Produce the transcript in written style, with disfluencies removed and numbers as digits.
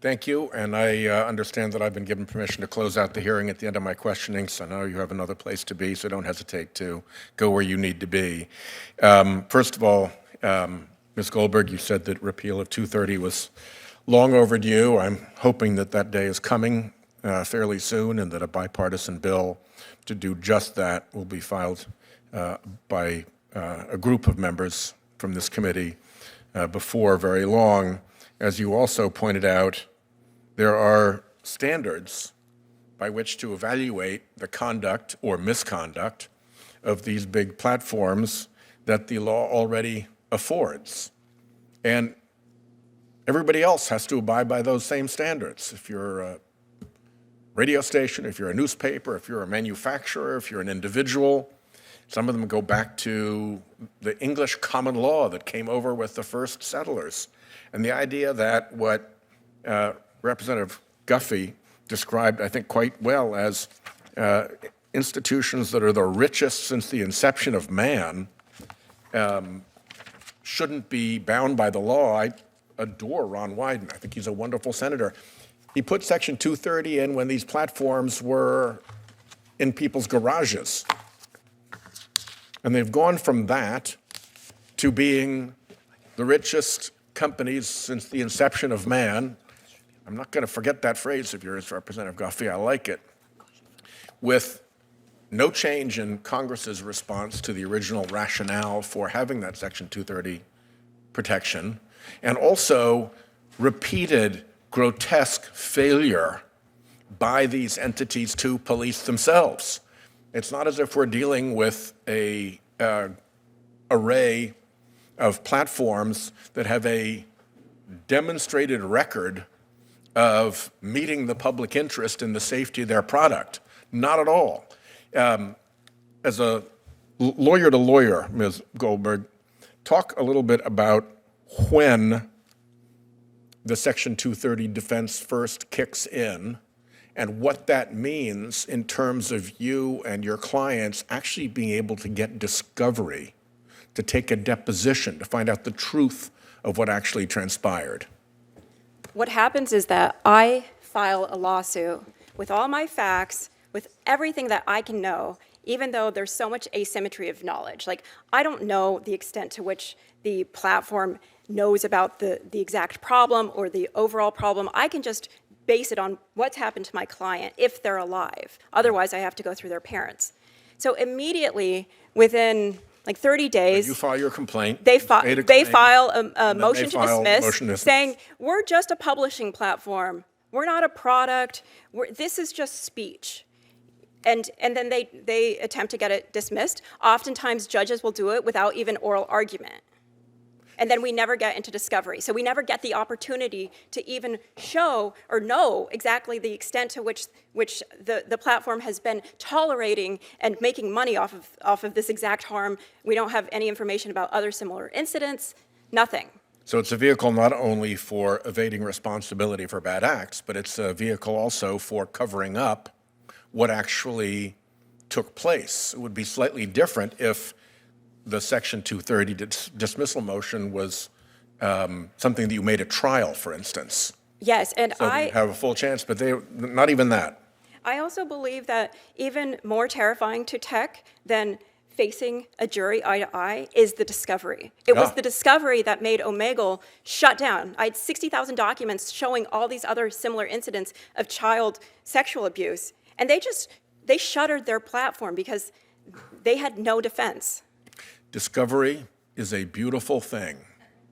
Thank you, and I understand that I've been given permission to close out the hearing at the end of my questioning, so I know you have another place to be, so don't hesitate to go where you need to be. First of all, Ms. Goldberg, you said that repeal of 230 was long overdue. I'm hoping that that day is coming fairly soon and that a bipartisan bill to do just that will be filed by a group of members from this committee before very long. As you also pointed out, there are standards by which to evaluate the conduct or misconduct of these big platforms that the law already affords. And everybody else has to abide by those same standards. If you're a radio station, if you're a newspaper, if you're a manufacturer, if you're an individual, some of them go back to the English common law that came over with the first settlers. And the idea that what Representative Guffey described, I think, quite well as institutions that are the richest since the inception of man shouldn't be bound by the law. I adore Ron Wyden. I think he's a wonderful senator. He put Section 230 in when these platforms were in people's garages. And they've gone from that to being the richest companies since the inception of man. I'm not going to forget that phrase of yours, Representative Guffey. I like it. With no change in Congress's response to the original rationale for having that Section 230 protection, and also repeated grotesque failure by these entities to police themselves. It's not as if we're dealing with a array of platforms that have a demonstrated record of meeting the public interest in the safety of their product. Not at all. As a lawyer to lawyer, Ms. Goldberg, talk a little bit about when the Section 230 defense first kicks in and what that means in terms of you and your clients actually being able to get discovery, to take a deposition, to find out the truth of what actually transpired. What happens is that I file a lawsuit with all my facts, with everything that I can know, even though there's so much asymmetry of knowledge. Like, I don't know the extent to which the platform knows about the exact problem or the overall problem. I can just base it on what's happened to my client if they're alive. Otherwise, I have to go through their parents. So immediately, within like 30 days, you file your complaint. They file a motion to dismiss, saying, we're just a publishing platform. We're not a product. This is just speech. And then they attempt to get it dismissed. Oftentimes, judges will do it without even oral argument. And then we never get into discovery. So we never get the opportunity to even show or know exactly the extent to which the platform has been tolerating and making money off of this exact harm. We don't have any information about other similar incidents, nothing. So it's a vehicle not only for evading responsibility for bad acts, but it's a vehicle also for covering up what actually took place. It would be slightly different if the Section 230 dismissal motion was something that you made at trial, for instance. Yes, and so I have a full chance, but not even that. I also believe that even more terrifying to tech than facing a jury eye to eye is the discovery. It was the discovery that made Omegle shut down. I had 60,000 documents showing all these other similar incidents of child sexual abuse, and they shuttered their platform because they had no defense. Discovery is a beautiful thing.